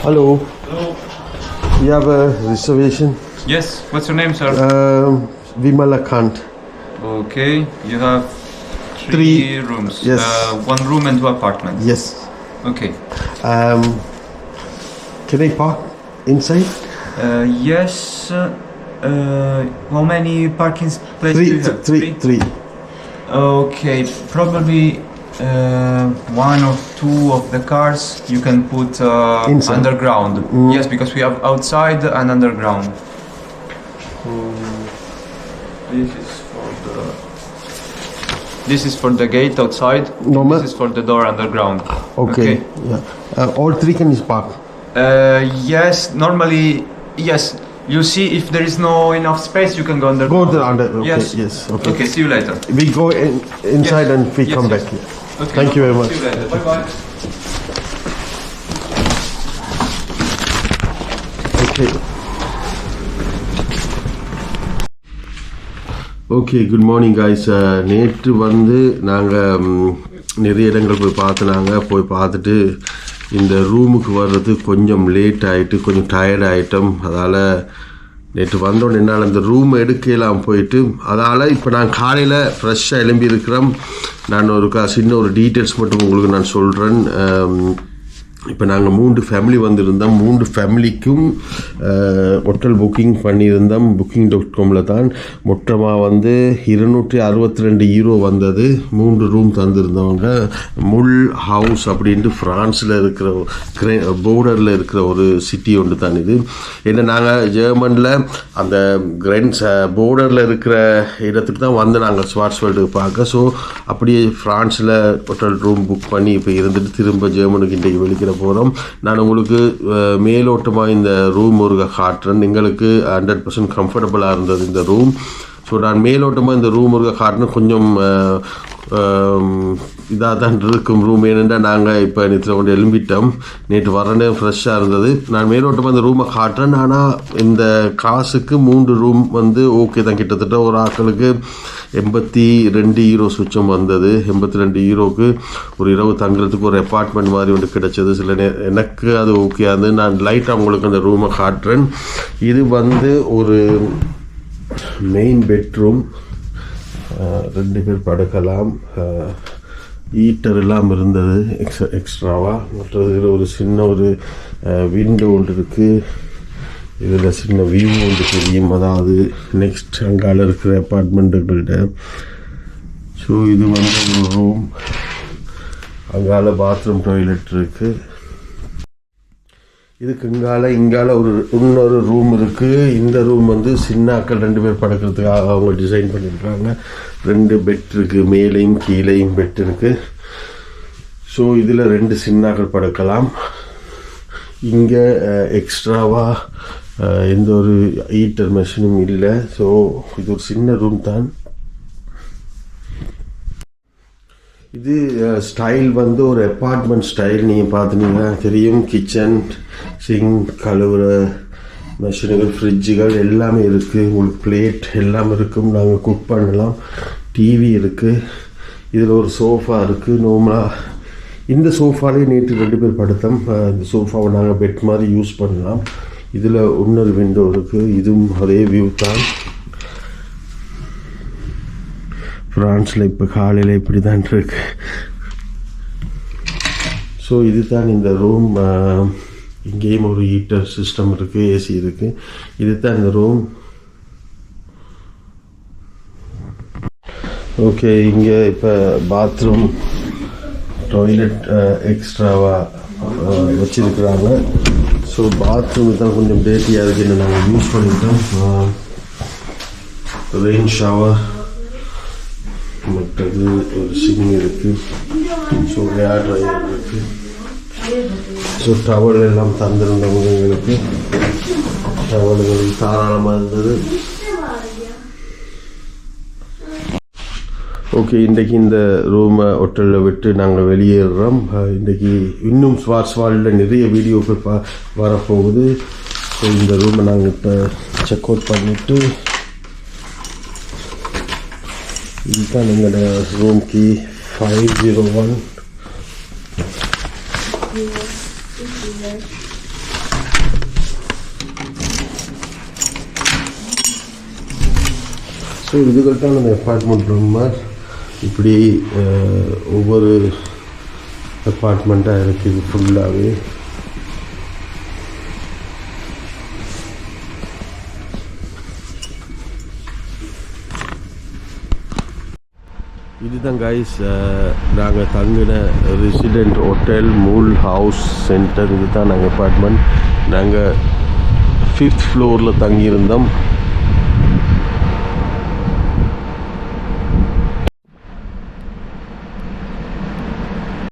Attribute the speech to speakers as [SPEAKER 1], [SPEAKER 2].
[SPEAKER 1] Hello.
[SPEAKER 2] Hello.
[SPEAKER 1] We have a reservation.
[SPEAKER 2] Yes. What's your name, sir?
[SPEAKER 1] Vimala Kant.
[SPEAKER 2] Okay. You have
[SPEAKER 1] Three
[SPEAKER 2] rooms.
[SPEAKER 1] Yes.
[SPEAKER 2] One room and two apartments.
[SPEAKER 1] Yes.
[SPEAKER 2] Okay.
[SPEAKER 1] Can I park inside?
[SPEAKER 2] Yes. How many parking places do you have?
[SPEAKER 1] Three.
[SPEAKER 2] Okay. Probably one or two of the cars you can put underground. Yes, because we have outside and underground. This is for the gate outside.
[SPEAKER 1] Normal.
[SPEAKER 2] This is for the door underground.
[SPEAKER 1] Okay. Yeah. All three can park.
[SPEAKER 2] Yes. Normally, yes. You see, if there is no enough space, you can go under.
[SPEAKER 1] Go to under. Okay.
[SPEAKER 2] Yes.
[SPEAKER 1] Yes. Okay.
[SPEAKER 2] Okay. See you later.
[SPEAKER 1] We go inside and we come back here.
[SPEAKER 2] Okay,
[SPEAKER 1] Thank you very much.
[SPEAKER 2] See you later. Bye bye.
[SPEAKER 1] Okay. Okay good morning guys. நேற்று வந்து நாங்கள் நிறைய இடங்கள் போய் பார்த்துட்டு இந்த ரூமுக்கு வர்றது கொஞ்சம் லேட் ஆகிட்டு கொஞ்சம் டயர்ட் ஆகிட்டோம். அதால் நேற்று வந்தோடனே என்னால் அந்த ரூம் எடுக்கலாம் போயிட்டு அதால் இப்போ நான் காலையில் ஃப்ரெஷ்ஷாக எழும்பி இருக்கிறோம். நான் சின்ன ஒரு டீட்டெயில்ஸ் மட்டும் உங்களுக்கு நான் சொல்கிறேன். இப்போ நாங்கள் 3 ஃபேமிலி வந்திருந்தோம். 3 ஃபேமிலிக்கும் ஹோட்டல் புக்கிங் பண்ணியிருந்தோம். booking.comல தான் மொத்தமாக வந்து €262 வந்தது. 3 ரூம் தந்திருந்தவங்க. முல் ஹவுஸ் அப்படின்ட்டு ஃப்ரான்ஸில் இருக்கிற போர்டரில் இருக்கிற ஒரு சிட்டி ஒன்று தான் இது. ஏன்னா நாங்கள் ஜெர்மனில் அந்த கிரென்ஸ் போர்டரில் இருக்கிற இடத்துக்கு தான் வந்து நாங்கள் ஸ்வார்ட்ஸ்வெல்டுக்கு பார்க்க. ஸோ அப்படியே ஃப்ரான்ஸில் ஹோட்டல் ரூம் புக் பண்ணி இப்போ இருந்துட்டு திரும்ப ஜெர்மனுக்கு இன்றைக்கு வெளிக்கிற போகிறோம். நான் உங்களுக்கு மேலோட்டமாக இந்த ரூம் ஒரு காட்டுறேன். எங்களுக்கு 100% கம்ஃபர்டபுளாக இருந்தது இந்த ரூம். ஸோ நான் மேலோட்டமாக இந்த ரூம் ஒரு காட்டுறேன். கொஞ்சம் இதாக தான் இருக்கும் ரூம். ஏனென்றால் நாங்கள் இப்போ நேற்று கொண்டு எழும்பிட்டோம். நேற்று வரனே ஃப்ரெஷ்ஷாக இருந்தது. நான் மேலோட்டமாக இந்த ரூமை காட்டுறேன். ஆனால் இந்த காசுக்கு 3 ரூம் வந்து ஓகே தான். கிட்டத்தட்ட ஒரு ஆட்களுக்கு €82 சுச்சம் வந்தது. €82 ஒரு இரவு தங்குறதுக்கு ஒரு அப்பார்ட்மெண்ட் மாதிரி ஒன்று கிடைச்சது. எனக்கு அது ஓகே ஆகுது. நான் லைட்டாக உங்களுக்கு அந்த ரூமை காட்டுறேன். இது வந்து ஒரு மெயின் பெட்ரூம். 2 பேர் படுக்கலாம். ஹீட்டர் எல்லாம் இருந்தது எக்ஸ்ட்ராவாக. மற்றது ஒரு சின்ன ஒரு விண்டோ ஒன்று இருக்குது. இதில் சின்ன வியூ ஒன்று தெரியும். அதாவது நெக்ஸ்ட் அங்கால இருக்கிற அப்பார்ட்மெண்ட்டுகள்கிட்ட. ஸோ இது வந்து ஒரு ரூம். அங்கால பாத்ரூம் டாய்லெட் இருக்குது. இதுக்கு இங்கால இன்னொரு ரூம் இருக்குது. இந்த ரூம் வந்து சின்னாக்கள் 2 பேர் படுக்கிறதுக்காக அவங்க டிசைன் பண்ணியிருக்காங்க. 2 பெட் இருக்குது. மேலேயும் கீழேயும் பெட் இருக்குது. ஸோ இதில் 2 சின்னாக்கள் படுக்கலாம். இங்கே எக்ஸ்ட்ராவாக எந்த ஒரு ஹீட்டர் மெஷினும் இல்லை. ஸோ இது ஒரு சின்ன ரூம் தான். இது ஸ்டைல் வந்து ஒரு அப்பார்ட்மெண்ட் ஸ்டைல். நீங்கள் பார்த்துனீங்கன்னா தெரியும். கிச்சன், சிங்க், கழுவுற மெஷினுகள், ஃப்ரிட்ஜுகள் எல்லாமே இருக்குது. உங்களுக்கு பிளேட் எல்லாம் இருக்கும். நாங்கள் குக் பண்ணலாம். டிவி இருக்குது. இதில் ஒரு சோஃபா இருக்குது. நார்மலாக இந்த சோஃபாலே நேற்று 2 பேர் படுத்தோம். இந்த சோஃபாவை நாங்கள் பெட் மாதிரி யூஸ் பண்ணலாம். இதில் இன்னொரு விண்டோ இருக்குது. இதுவும் அதே வியூ தான். ஃப்ரான்ஸில் இப்போ காலையில் இப்படி தான் இருக்கு. ஸோ இது தான் இந்த ரூம். இங்கேயும் ஒரு ஹீட்டர் சிஸ்டம் இருக்குது. ஏசி இருக்குது. இது தான் இந்த ரூம். ஓகே. இங்கே இப்போ பாத்ரூம் டாய்லெட் எக்ஸ்ட்ராவாக வச்சுருக்குறாங்க. ஸோ பாத்ரூம் தான் கொஞ்சம் டேட்டியாக இருக்குன்னு நாங்கள் யூஸ் பண்ணிட்டோம். ரெயின் ஷவர், மற்றது ஒரு சிங் இருக்குது. ஸோ ஏர் ட்ரையர் இருக்குது. ஸோ டவல் எல்லாம் தந்திருந்தவங்களுக்கு டவல்கள் தாராளமாக இருந்தது. ஓகே. இன்றைக்கி இந்த ரூமை ஹோட்டலில் விட்டு நாங்கள் வெளியேறுறோம். இன்றைக்கி இன்னும் ஸ்வார்ட்ஸ்வால்டில் நிறைய வீடியோக்கள் வரப்போகுது. ஸோ இந்த ரூமை நாங்கள் இப்போ செக் அவுட் பண்ணிவிட்டு இதுதான் எங்களோட ரூம் கீ 501. ஸோ இதுகள்தான் அந்த அப்பார்ட்மெண்ட் ரூம் இப்படி ஒவ்வொரு அப்பார்ட்மெண்ட்டாக இருக்குது ஃபுல்லாகவே. இதுதான் கைஸ் நாங்கள் தங்கின ரெசிடெண்ட் ஹோட்டல் மூல் ஹவுஸ் சென்டர். இது தான் நாங்கள் அப்பார்ட்மெண்ட். நாங்கள் 5th ஃப்ளோரில் தங்கியிருந்தோம்.